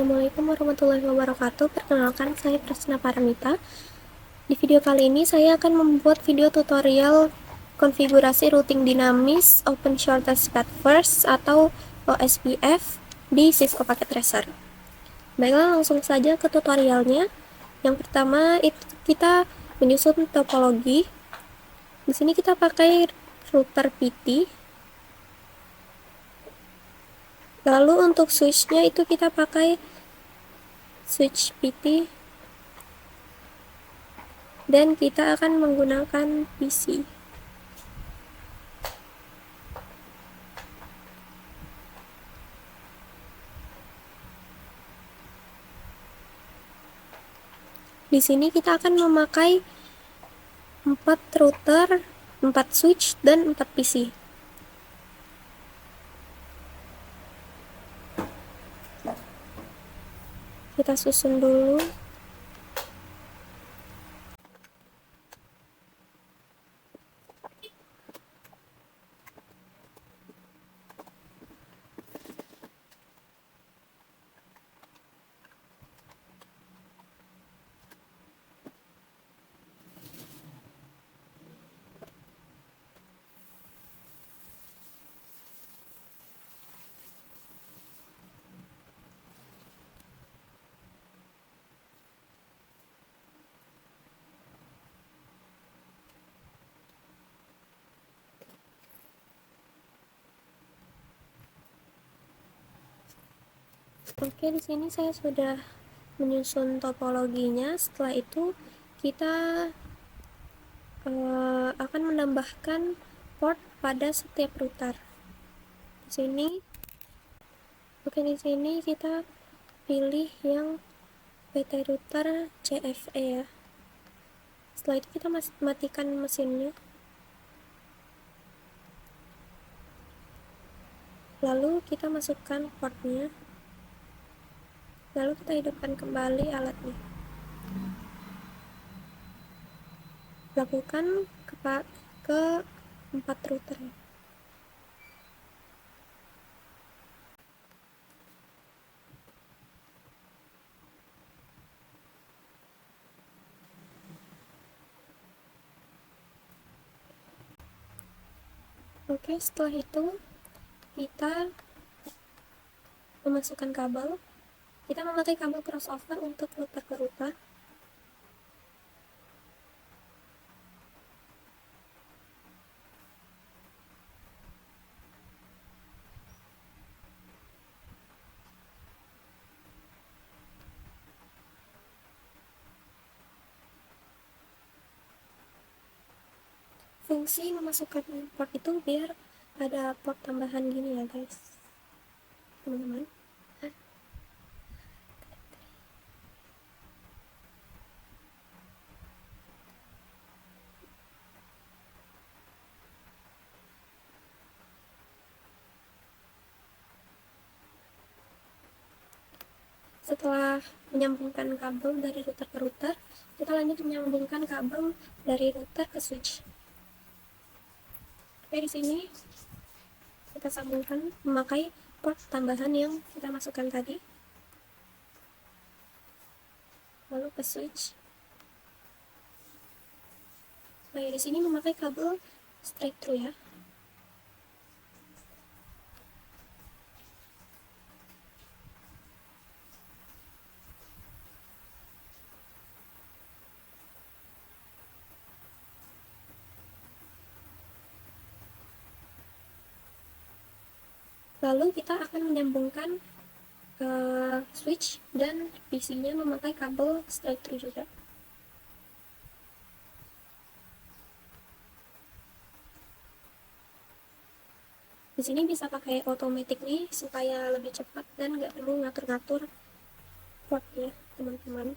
Assalamualaikum warahmatullahi wabarakatuh. Perkenalkan, saya Prasna Paramita. Di video kali ini saya akan membuat video tutorial konfigurasi routing dinamis Open Shortest Path First atau OSPF di Cisco Packet Tracer. Baiklah, langsung saja ke tutorialnya. Yang pertama itu kita menyusun topologi. Di sini kita pakai router PT. Lalu untuk switch-nya itu kita pakai switch PT dan kita akan menggunakan PC. Di sini kita akan memakai 4 router, 4 switch, dan 4 PC. Kita susun dulu. Oke, di sini saya sudah menyusun topologinya. Setelah itu kita akan menambahkan port pada setiap router. Di sini kita pilih yang PT router CFE ya. Setelah itu kita matikan mesinnya. Lalu kita masukkan portnya. Lalu kita hidupkan kembali alatnya. Lakukan ke 4 router. Oke, setelah itu kita memasukkan kabel. Kita memakai kabel crossover untuk router ke router. Fungsi memasukkan port itu biar ada port tambahan gini ya guys, teman-teman. Setelah menyambungkan kabel dari router ke router, kita lanjut menyambungkan kabel dari router ke switch. Oke, di sini kita sambungkan memakai port tambahan yang kita masukkan tadi. Lalu ke switch. Nah, di sini memakai kabel straight through ya. Lalu kita akan menyambungkan switch dan PC-nya memakai kabel straight through juga. Di sini bisa pakai automatic nih supaya lebih cepat dan nggak perlu ngatur-ngatur portnya, teman-teman.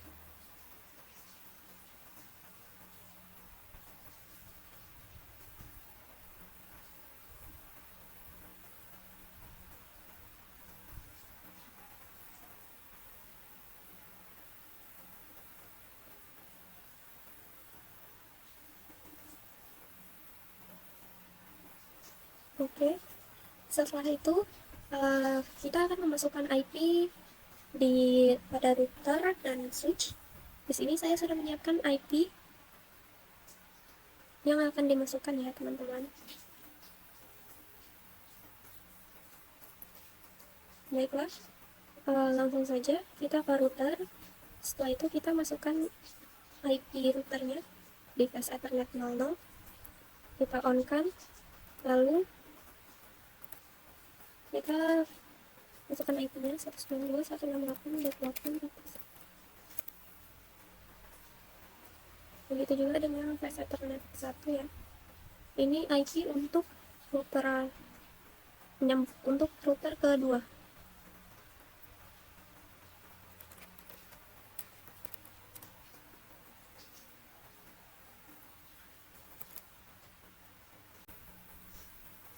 Oke, setelah itu kita akan memasukkan IP pada router dan switch. Di sini saya sudah menyiapkan IP yang akan dimasukkan ya teman-teman. Baiklah, langsung saja kita ke router. Setelah itu kita masukkan IP routernya di device Ethernet 00. Kita on kan, lalu kita masukkan IP-nya 192.168.8. Begitu juga dengan device Ethernet 1 ya. Ini IP untuk router kedua.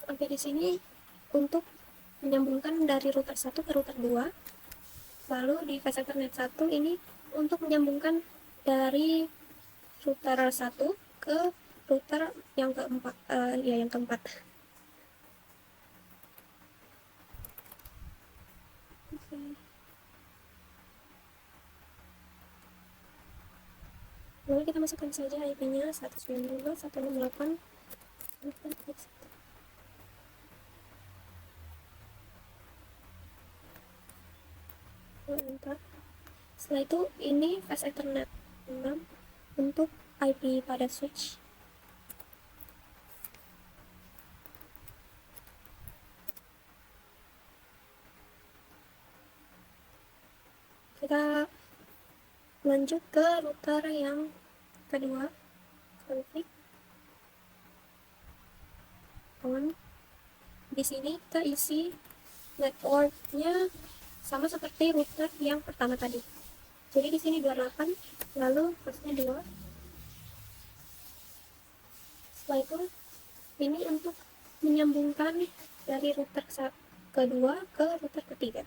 Oke, di sini untuk menyambungkan dari router 1 ke router 2. Lalu di device Ethernet 1 ini untuk menyambungkan dari router 1 ke router yang keempat, yang keempat. Lalu kita masukkan saja IP-nya 192.168. Enter. Setelah itu ini fast Ethernet 6 untuk IP pada switch. Kita lanjut ke router yang kedua, config on. Di sini kita isi networknya sama seperti router yang pertama tadi. Jadi di sini 28, lalu hostnya 2. Setelah itu ini untuk menyambungkan dari router kedua ke router ketiga.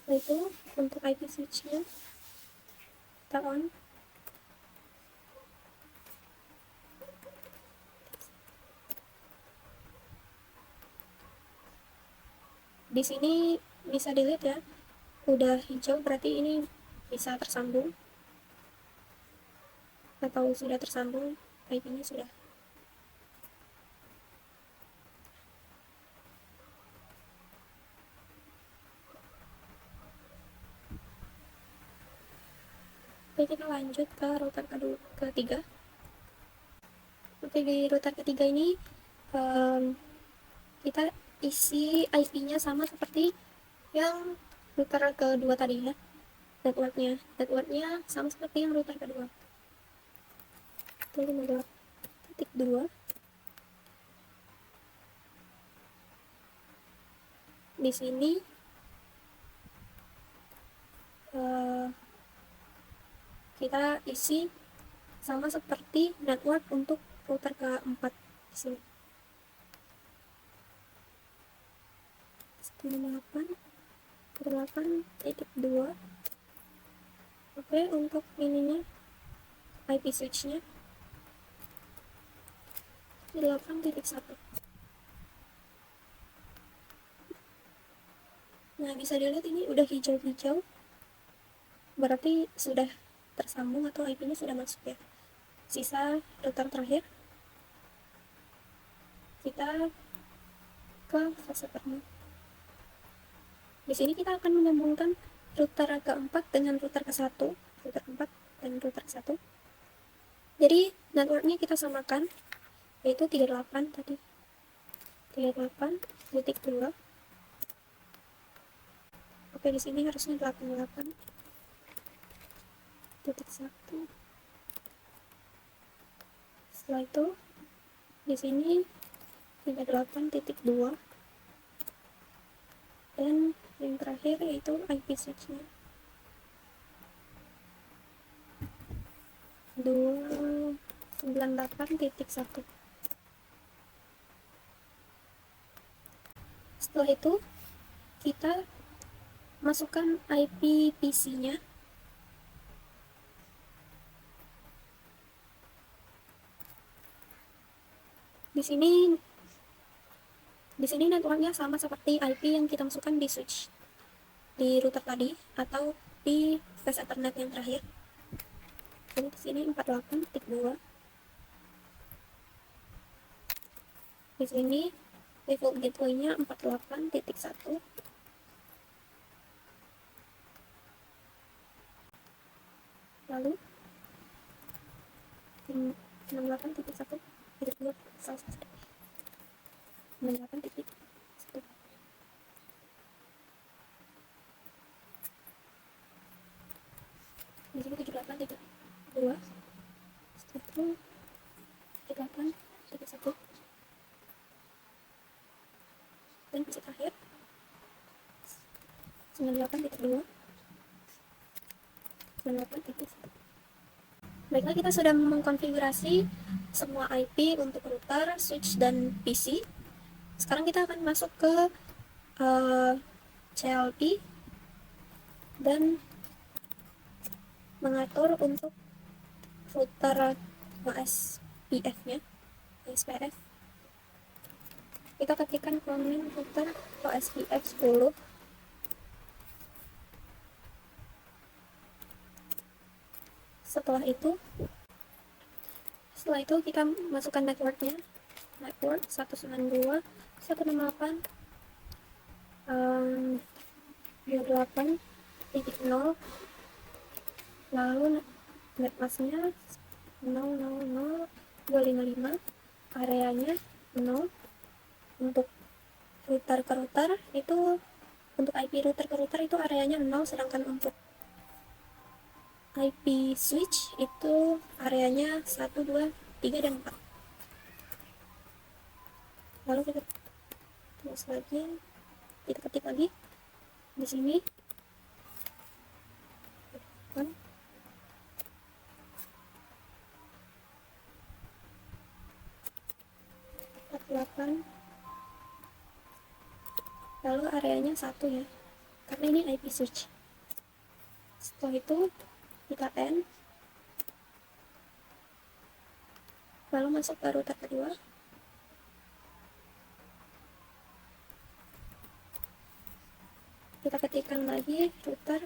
Setelah itu untuk IP switch-nya kita on. Di sini bisa dilihat ya, udah hijau berarti ini bisa tersambung atau sudah tersambung, IP-nya sudah. Oke, kita lanjut ke router ketiga. Oke, di router ketiga ini kita isi IP-nya sama seperti yang router kedua tadi ya. Networknya sama seperti yang router kedua. 58.2. Di sini kita isi sama seperti network untuk router keempat di sini. 158.2. Oke, untuk ininya IP switch-nya 8.1. Nah, bisa dilihat ini udah hijau-hijau, berarti sudah tersambung atau IP-nya sudah masuk ya. Sisa router terakhir, kita ke fase pertama. Di sini kita akan menyambungkan router keempat dengan router ke-1, router keempat dan router ke-1. Jadi networknya kita samakan, yaitu 38 tadi. 38.2. Oke, di sini harusnya 88.1. Setelah itu di sini 38.2 dan yang terakhir yaitu IP switch-nya 298.1. Setelah itu kita masukkan IP PC-nya Di sini networknya sama seperti IP yang kita masukkan di switch di router tadi atau di fast ethernet yang terakhir. Jadi di sini 48.2. Di sini default gateway-nya 48.1. Lalu 68.1 titik 2 salah satu 68.1. Di sini 78.2. Setelah itu 78.1 dan posisi terakhir 98.2. 98.1. Baiklah, kita sudah mengkonfigurasi semua IP untuk router, switch, dan PC. Sekarang kita akan masuk ke CLI dan mengatur untuk router OSPF-nya. OSPF. Kita ketikkan command router OSPF 10. Setelah itu kita masukkan networknya, network 192.168.0, lalu netmasknya 0.0.0.255, areanya 0. Untuk router ke router itu, untuk IP router ke router itu areanya 0, sedangkan untuk IP switch itu areanya 1, 2, 3, dan 4. Lalu kita tulis lagi, kita ketik lagi di sini 48, lalu areanya 1 ya, karena ini IP switch. Setelah itu kita end, lalu masuk ke router kedua. Kita ketikkan lagi router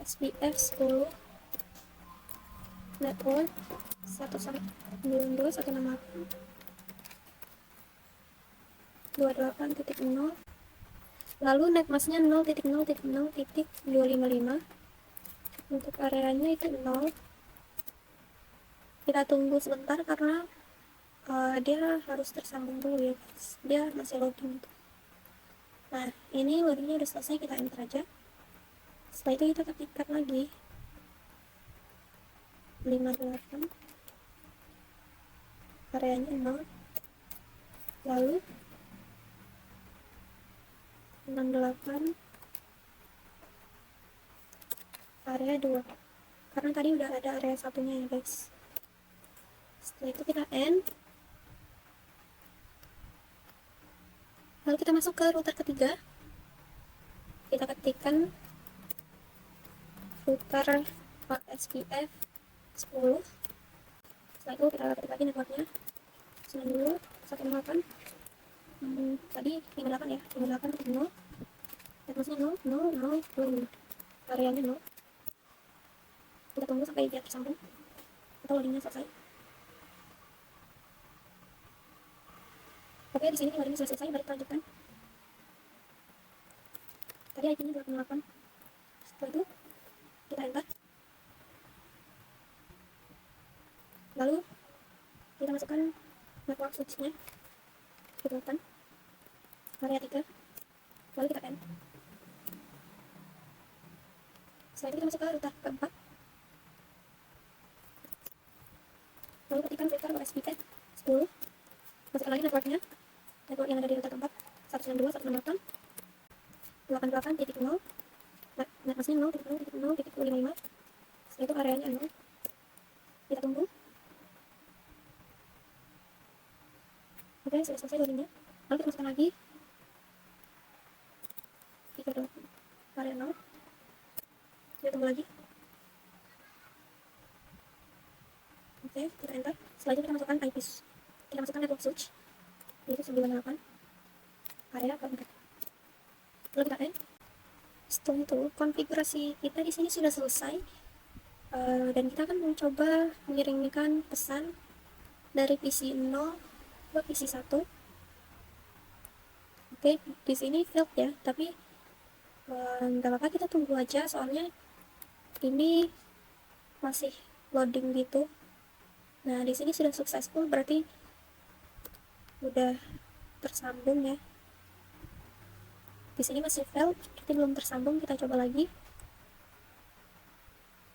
SPF 10 network 192.168.28.0, lalu netmasknya 0.0.0.255. Untuk areanya itu 0. Kita tunggu sebentar karena dia harus tersambung dulu ya guys, dia masih loading. Nah, ini loadingnya udah selesai, kita enter aja. Setelah itu kita ketikkan lagi 58, areanya 0, lalu 68, area 2, karena tadi udah ada area satunya ya guys. Setelah itu kita end, lalu kita masuk ke router ketiga. Kita ketikkan router SPF 10. Setelah itu kita ketik lagi networknya 92.168. Tadi 58 ya, 58.0, netmasknya 0.0.0.2, areanya 0. Kita tunggu sampai dia tersambung atau loadingnya selesai. Oke, di sini loadingnya sudah selesai, mari kita lanjutkan. Tadi IP-nya 28. Setelah itu kita enter, lalu kita masukkan network switch-nya, kita tekan area 3, lalu kita end. Setelah itu kita masuk ke router keempat, lalu ketikkan router OSPF 10. Masukkan lagi networknya, network yang ada di router keempat 192.168.88.0, netmasknya 0.0.0.255. Setelah itu areanya 0. Kita tunggu. Oke, sudah selesai loadingnya. Lalu kita masukkan lagi 38, area 0. Kita tunggu lagi. Oke, kita enter. Setelah itu kita masukkan IP, kita masukkan network switch Jadi 98 area keempat. Lalu kita end. Setelah itu konfigurasi kita di sini sudah selesai. Dan kita akan mencoba mengirimkan pesan dari PC 0 ke PC 1. Oke, di sini failed ya, tapi nggak apa-apa, kita tunggu aja soalnya ini masih loading gitu. Nah, di sini sudah successful, berarti udah tersambung ya. Di sini masih failed, berarti belum tersambung. Kita coba lagi.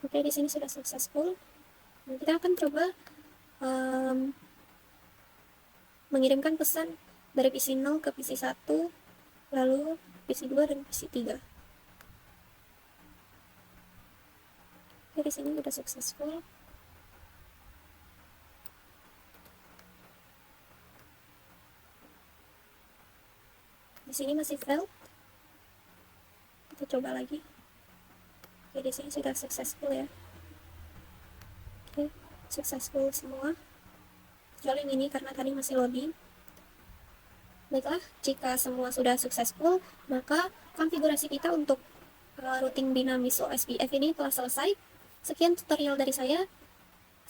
Oke, di sini sudah successful. Nah, kita akan coba mengirimkan pesan dari PC 0 ke PC 1, lalu PC 2 dan PC 3. Oke, di sini sudah successful. Di sini masih failed. Kita coba lagi. Oke, di sini sudah successful ya. Oke, successful semua. Kecuali ini karena tadi masih loading. Baiklah, jika semua sudah successful, maka konfigurasi kita untuk routing dinamis OSPF ini telah selesai. Sekian tutorial dari saya.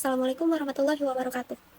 Assalamualaikum warahmatullahi wabarakatuh.